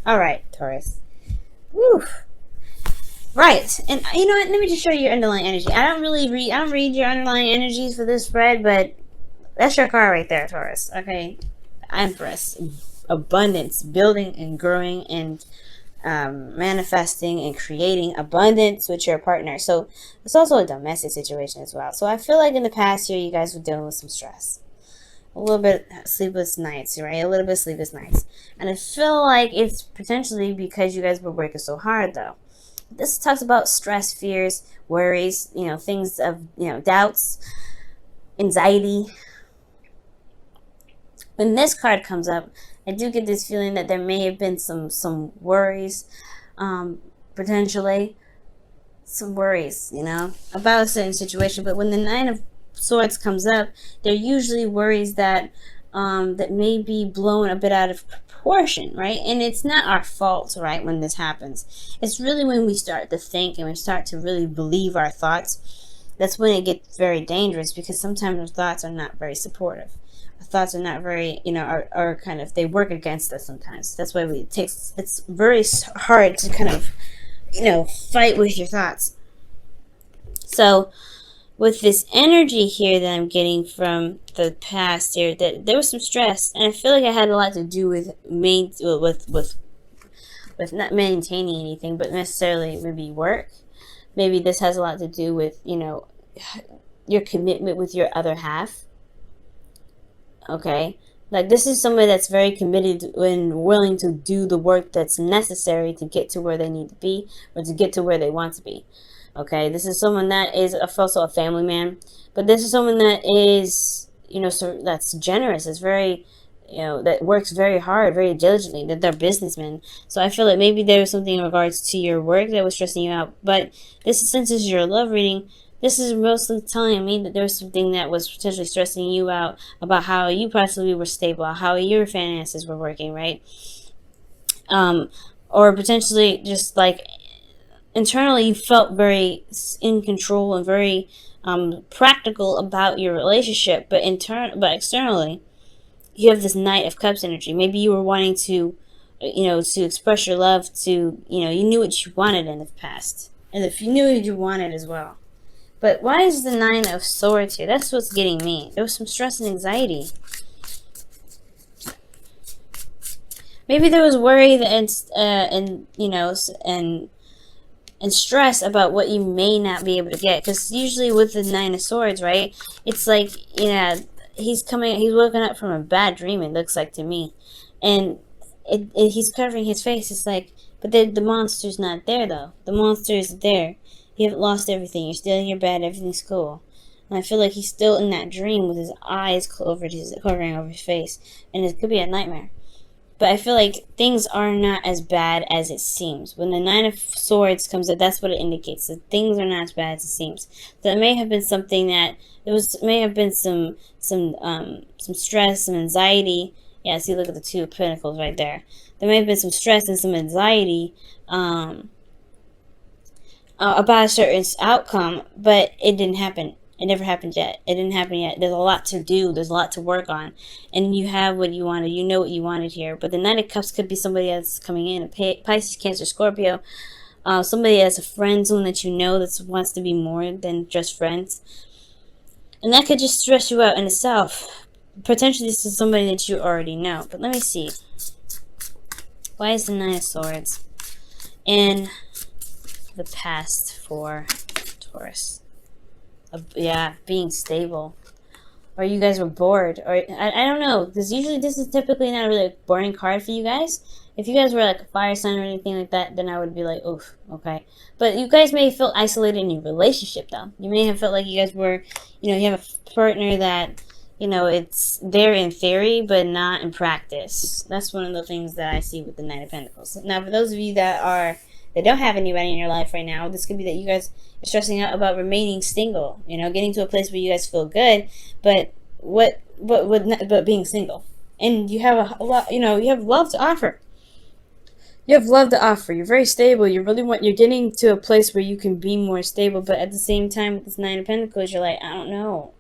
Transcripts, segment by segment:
All right, Taurus. Woo. Right, and you know what? Let me just show you your underlying energy. I don't read your underlying energies for this spread, but that's your card right there, Taurus. Okay, Empress, abundance, building and growing and manifesting and creating abundance with your partner. So it's also a domestic situation as well. So I feel like in the past year, you guys were dealing with some stress, a little bit sleepless nights, right? A little bit sleepless nights, and I feel like it's potentially because you guys were working so hard, though. This talks about stress, fears, worries, things of, doubts, anxiety. When this card comes up, I do get this feeling that there may have been some worries, potentially some worries, about a certain situation. But when the Nine of Swords comes up, they're usually worries that that may be blown a bit out of proportion, right? And it's not our fault, right, when this happens. It's really when we start to think and we start to really believe our thoughts. That's when it gets very dangerous, because sometimes our thoughts are not very supportive. Our thoughts are not very, are kind of, they work against us sometimes. That's why it's very hard to kind of, fight with your thoughts. So with this energy here that I'm getting from the past here, that there was some stress, and I feel like it had a lot to do with with not maintaining anything, but necessarily maybe work. Maybe this has a lot to do with, your commitment with your other half. Okay, like this is somebody that's very committed and willing to do the work that's necessary to get to where they need to be, or to get to where they want to be. Okay, this is someone that is also a family man, but this is someone that is, so that's generous. It's very, that works very hard, very diligently. That they're businessmen. So I feel like maybe there was something in regards to your work that was stressing you out. But this, since this is your love reading, this is mostly telling me that there was something that was potentially stressing you out about how you possibly were stable, how your finances were working, right? Or potentially just like internally you felt very in control and very practical about your relationship, but externally you have this Knight of Cups energy. Maybe you were wanting to, to express your love to, you knew what you wanted in the past, and if you knew what you wanted as well. But why is the Nine of Swords here? That's what's getting me. There was some stress and anxiety. Maybe there was worry and stress about what you may not be able to get. Because usually with the Nine of Swords, right, it's like, he's woken up from a bad dream, it looks like to me. And he's covering his face. It's like, but the monster's not there, though. The monster is there. You haven't lost everything. You're still in your bed. Everything's cool. And I feel like he's still in that dream with his eyes covering over his face. And it could be a nightmare. But I feel like things are not as bad as it seems. When the Nine of Swords comes up, that's what it indicates. That things are not as bad as it seems. So it may have been something that may have been some stress, some anxiety. Yeah, see, look at the Two of Pentacles right there. There may have been some stress and some anxiety about a certain outcome, but it didn't happen. It never happened yet. It didn't happen yet. There's a lot to do. There's a lot to work on. And you have what you wanted. You know what you wanted here. But the Knight of Cups could be somebody that's coming in. A Pisces, Cancer, Scorpio. Somebody that's a friend, someone that you know that wants to be more than just friends. And that could just stress you out in itself. Potentially this is somebody that you already know. But let me see. Why is the Nine of Swords in the past for Taurus? Yeah, being stable, or you guys were bored, or I don't know, because usually this is typically not a really boring card for you guys. If you guys were like a fire sign or anything like that, then I would be like, oof, okay. But you guys may feel isolated in your relationship, though. You may have felt like you guys were, you have a partner that, it's there in theory but not in practice. That's one of the things that I see with the Knight of Pentacles. Now, for those of you that don't have anybody in your life right now, this could be that you guys are stressing out about remaining single, getting to a place where you guys feel good, but being single. And you have a lot, you have love to offer. You have love to offer. You're very stable. You're getting to a place where you can be more stable, but at the same time with this Nine of Pentacles, you're like, I don't know.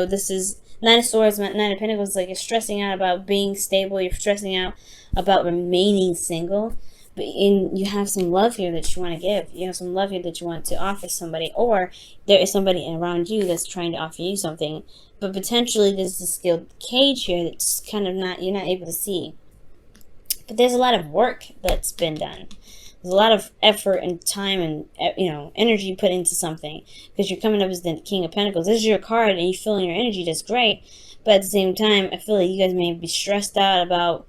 This is Nine of Swords, Nine of Pentacles, like you're stressing out about being stable. You're stressing out about remaining single, but you have some love here that you want to give. You have some love here that you want to offer somebody, or there is somebody around you that's trying to offer you something, but potentially there's a skilled cage here that's kind of not, you're not able to see. But there's a lot of work that's been done. There's a lot of effort and time and, energy put into something, because you're coming up as the King of Pentacles. This is your card and you feel in your energy, that's great. But at the same time, I feel like you guys may be stressed out about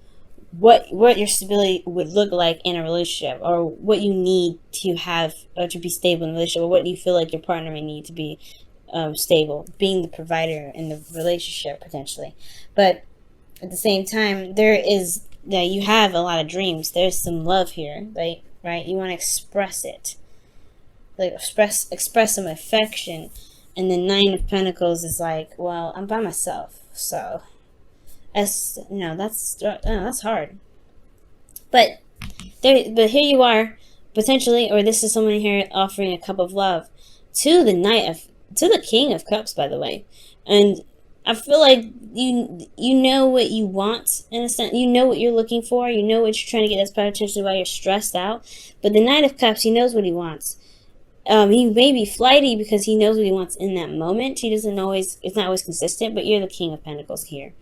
what your stability would look like in a relationship, or what you need to have or to be stable in a relationship, or what you feel like your partner may need to be stable, being the provider in the relationship potentially. But at the same time, you have a lot of dreams. There's some love here, right? You want to express it, like express some affection. And the Nine of Pentacles is like, well, I'm by myself, so that's hard. But here you are, potentially, or this is someone here offering a cup of love to the King of Cups, by the way. And I feel like you know what you want, in a sense. You know what you're looking for. You know what you're trying to get. That's potentially why you're stressed out. But the Knight of Cups, he knows what he wants. He may be flighty because he knows what he wants in that moment. It's not always consistent, but you're the King of Pentacles here.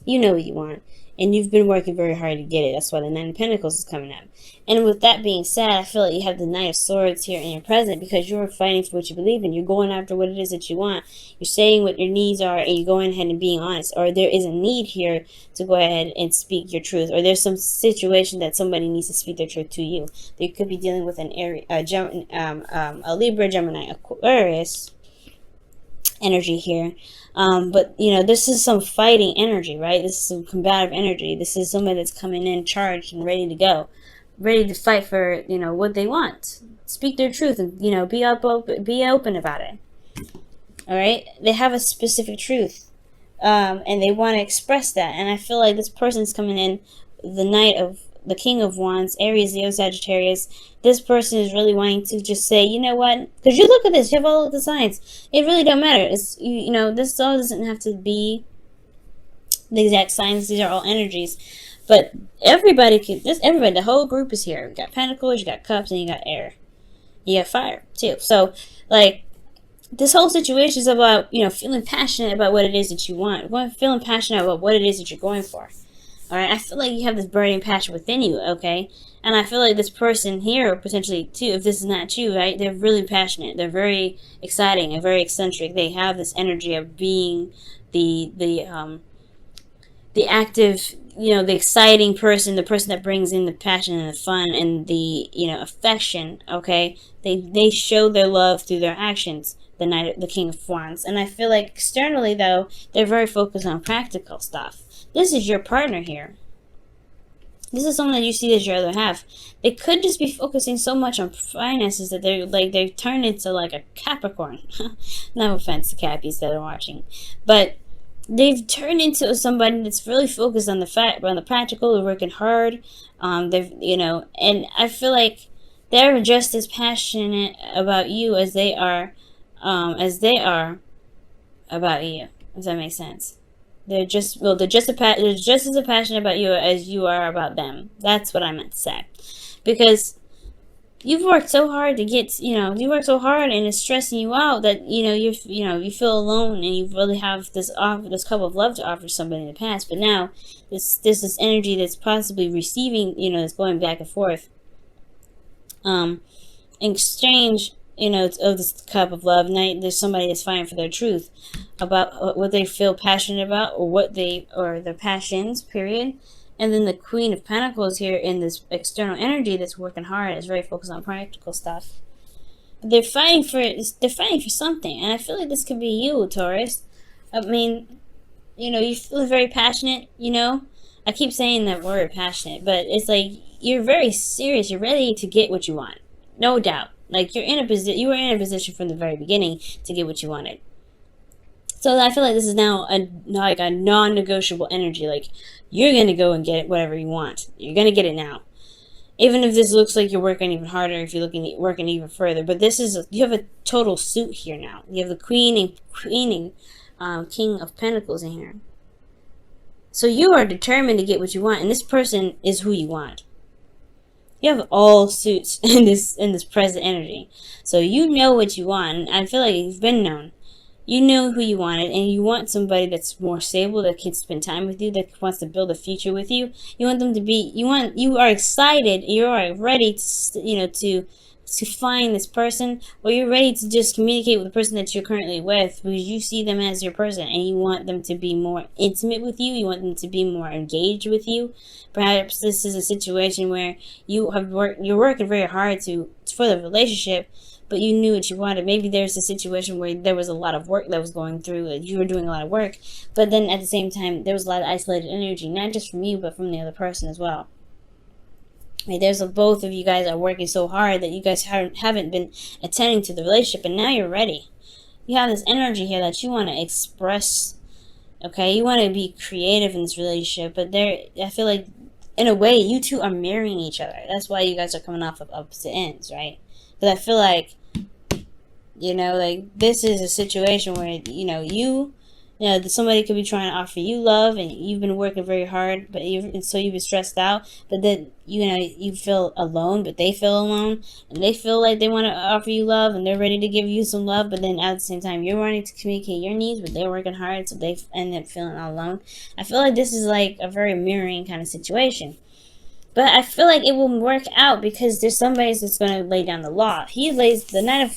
You know what you want, and you've been working very hard to get it. That's why the Nine of Pentacles is coming up. And with that being said, I feel like you have the Knight of Swords here in your present, because you're fighting for what you believe in. You're going after what it is that you want. You're saying what your needs are, and you're going ahead and being honest. Or there is a need here to go ahead and speak your truth. Or there's some situation that somebody needs to speak their truth to you. They could be dealing with a Libra, Gemini, Aquarius energy here. But this is some fighting energy, right? This is some combative energy. This is somebody that's coming in charged and ready to go, ready to fight for what they want, speak their truth, and be open about it. All right, they have a specific truth, and they want to express that. And I feel like this person's coming in, the King of Wands, Aries, Leo, Sagittarius. This person is really wanting to just say, you know what? Because you look at this, you have all of the signs. It really don't matter. It's this all doesn't have to be the exact signs. These are all energies, but everybody, the whole group is here. You got Pentacles, you got Cups, and you got Air. You got Fire too. So like, this whole situation is about feeling passionate about what it is that you want. Feeling passionate about what it is that you're going for. Alright, I feel like you have this burning passion within you, okay? And I feel like this person here, potentially too, if this is not you, right? They're really passionate. They're very exciting and very eccentric. They have this energy of being the active, the exciting person, the person that brings in the passion and the fun and the, affection, okay? They show their love through their actions, the King of Wands. And I feel like externally, though, they're very focused on practical stuff. This is your partner here. This is someone that you see as your other half. They could just be focusing so much on finances that they turn into like a Capricorn. No offense to Cappies that are watching, but they've turned into somebody that's really focused on the practical. They're working hard. And I feel like they're just as passionate about you as they are about you. Does that make sense? They're just as passionate about you as you are about them. That's what I meant to say. Because you've worked so hard to get, you work so hard, and it's stressing you out that, you feel alone, and you really have this cup of love to offer somebody in the past. But now, there's this energy that's possibly receiving, that's going back and forth. In exchange, of this cup of love. Now there's somebody that's fighting for their truth about what they feel passionate about, or their passions, period. And then the Queen of Pentacles here in this external energy that's working hard, is very focused on practical stuff. They're fighting for something, and I feel like this could be you, Taurus. I mean, you feel very passionate. I keep saying that word, passionate, but it's like you're very serious. You're ready to get what you want, no doubt. Like you were in a position from the very beginning to get what you wanted. So I feel like this is now a non-negotiable energy. Like, you're going to go and get whatever you want. You're going to get it now. Even if this looks like you're working even harder, if you're working even further. But you have a total suit here now. You have the King of Pentacles in here. So you are determined to get what you want, and this person is who you want. You have all suits in this present energy. So you know what you want, and I feel like you've been known. You know who you wanted, and you want somebody that's more stable, that can spend time with you, that wants to build a future with you. You want them to be, you are excited, you are ready to, to find this person, or you're ready to just communicate with the person that you're currently with, because you see them as your person, and you want them to be more intimate with you. You want them to be more engaged with you. Perhaps this is a situation where you're working very hard for the relationship, but you knew what you wanted. Maybe there's a situation where there was a lot of work that was going through, you were doing a lot of work, but then at the same time, there was a lot of isolated energy, not just from you, but from the other person as well. There's both of you guys are working so hard that you guys haven't been attending to the relationship, and now you're ready. You have this energy here that you want to express, okay? You want to be creative in this relationship, but I feel like, in a way, you two are marrying each other. That's why you guys are coming off of opposite ends, right? Because I feel like, like, this is a situation where, somebody could be trying to offer you love, and you've been working very hard, so you've been stressed out, but then, you feel alone, but they feel alone, and they feel like they want to offer you love, and they're ready to give you some love, but then at the same time, you're wanting to communicate your needs, but they're working hard, so they end up feeling all alone. I feel like this is like a very mirroring kind of situation. But I feel like it will work out, because there's somebody that's going to lay down the law. He lays the Knight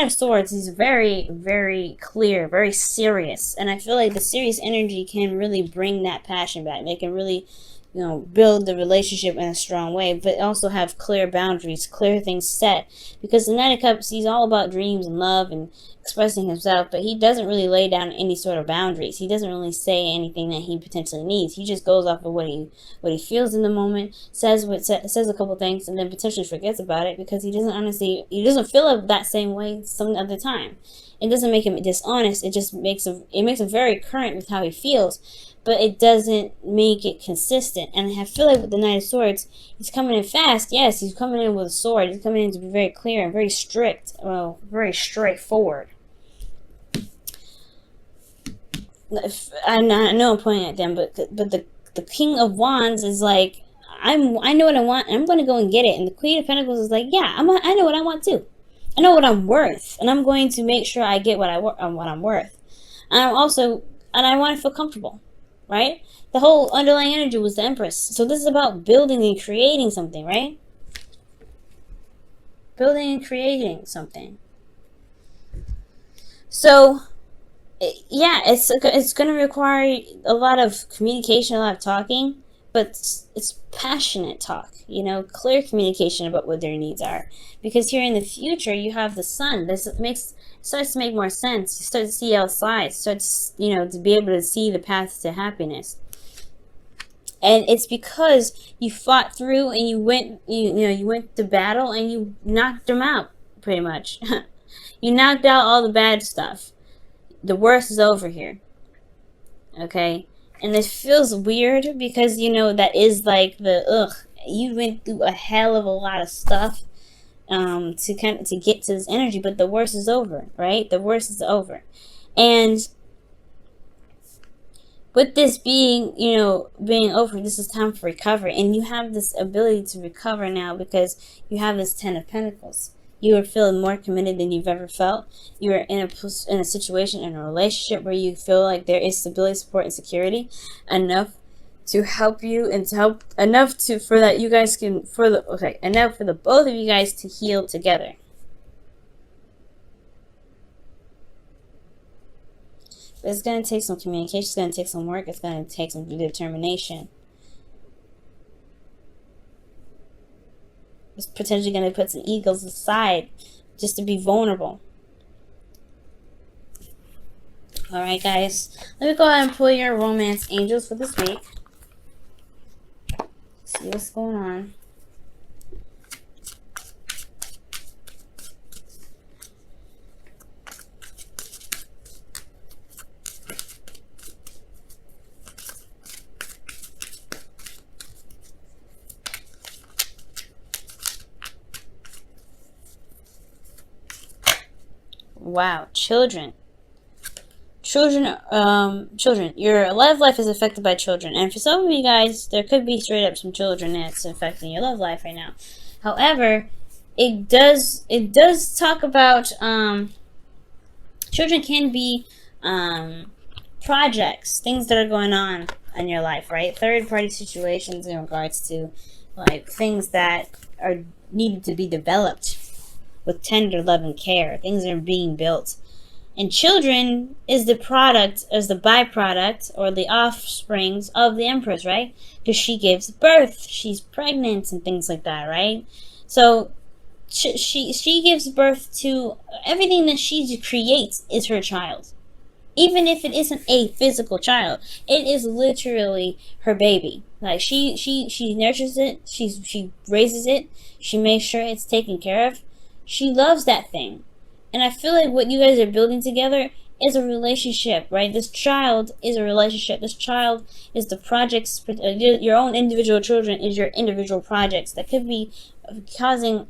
of Swords. He's very, very clear, very serious. And I feel like the serious energy can really bring that passion back. They can really, build the relationship in a strong way, but also have clear boundaries, clear things set. Because the Knight of Cups, he's all about dreams and love and expressing himself, but he doesn't really lay down any sort of boundaries. He doesn't really say anything that he potentially needs. He just goes off of what he feels in the moment, says a couple things, and then potentially forgets about it, because he doesn't feel that same way some other time. It doesn't make him dishonest. It just makes him very current with how he feels, but it doesn't make it consistent. And I feel like with the Knight of Swords, he's coming in fast. Yes, he's coming in with a sword. He's coming in to be very clear and very strict. Well, very straightforward. I know I'm pointing at them, but the King of Wands is like, I know what I want, and I'm going to go and get it. And the Queen of Pentacles is like, yeah, I know what I want too. I know what I'm worth, and I'm going to make sure I get what I'm worth. And I want to feel comfortable, right? The whole underlying energy was the Empress. So this is about building and creating something, right? Building and creating something. So, yeah, it's going to require a lot of communication, a lot of talking, but it's passionate talk, clear communication about what their needs are. Because here in the future, you have the Sun. Starts to make more sense. You start to see outside. Starts, to be able to see the path to happiness. And it's because you fought through, and you went to battle, and you knocked them out, pretty much. You knocked out all the bad stuff. The worst is over here. Okay? And it feels weird, because, that is like you went through a hell of a lot of stuff to get to this energy, but the worst is over, right? The worst is over. And with this being over, this is time for recovery, and you have this ability to recover now, because you have this Ten of Pentacles. You are feeling more committed than you've ever felt. You are in a situation, in a relationship, where you feel like there is stability, support, and security enough to help you, and to help enough for the both of you guys to heal together. But it's going to take some communication. It's going to take some work. It's going to take some determination. It's potentially going to put some egos aside just to be vulnerable. Alright, guys. Let me go ahead and pull your romance angels for this week. See what's going on. Wow, children. children. Your love life is affected by children, and for some of you guys, there could be straight up some children that's affecting your love life right now. However, it does talk about children can be projects, things that are going on in your life, right? Third party situations in regards to like things that are needed to be developed with tender love and care. Things are being built. And children is the product, is the byproduct or the offsprings of the Empress, right? Because she gives birth, she's pregnant and things like that, right? So she gives birth to everything that she creates is her child. Even if it isn't a physical child, it is literally her baby. Like she nurtures it, she raises it, she makes sure it's taken care of. She loves that thing. And I feel like what you guys are building together is a relationship, right? This child is a relationship. This child is the projects, your own individual children is your individual projects that could be causing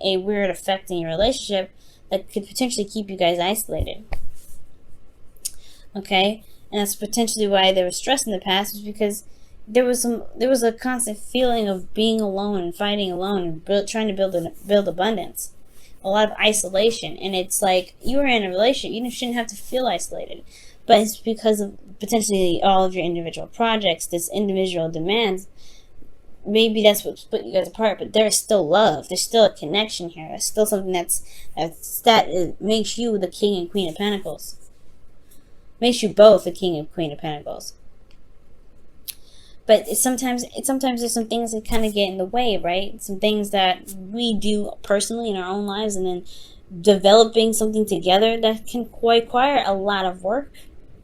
a weird effect in your relationship that could potentially keep you guys isolated. Okay? And that's potentially why there was stress in the past, was because there was a constant feeling of being alone and fighting alone and trying to build abundance. A lot of isolation, and it's like you were in a relationship, you shouldn't have to feel isolated, but it's because of potentially all of your individual projects, this individual demands. Maybe that's what split you guys apart, but there's still love, there's still a connection here, there's still something that makes you the King and Queen of Pentacles, makes you both the King and Queen of Pentacles. But sometimes there's some things that kind of get in the way, right? Some things that we do personally in our own lives, and then developing something together that can require a lot of work.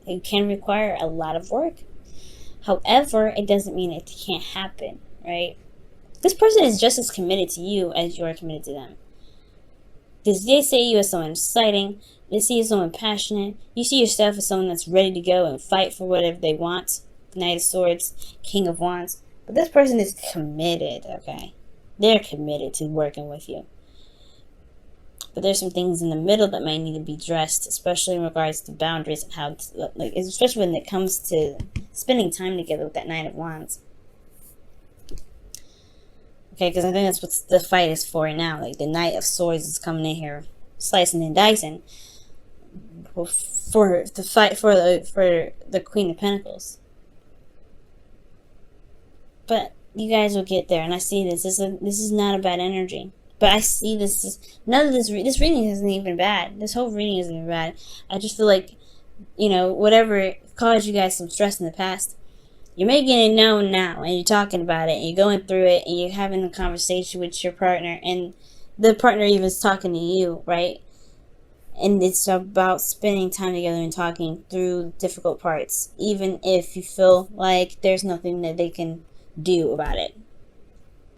It can require a lot of work. However, it doesn't mean it can't happen, right? This person is just as committed to you as you're committed to them. Because they see you as someone exciting, they see you as someone passionate, you see yourself as someone that's ready to go and fight for whatever they want. Knight of Swords, King of Wands. But this person is committed, okay? They're committed to working with you. But there's some things in the middle that might need to be addressed, especially in regards to boundaries and how to, especially when it comes to spending time together with that Knight of Wands. Okay, because I think that's what the fight is for now. Like, the Knight of Swords is coming in here, slicing and dicing for the fight for the Queen of Pentacles. But you guys will get there, and I see this. This is not a bad energy. But I see this. None of this reading isn't even bad. This whole reading isn't even bad. I just feel like, whatever caused you guys some stress in the past, you're making it known now, and you're talking about it, and you're going through it, and you're having a conversation with your partner, and the partner even is talking to you, right? And it's about spending time together and talking through difficult parts, even if you feel like there's nothing that they can do about it.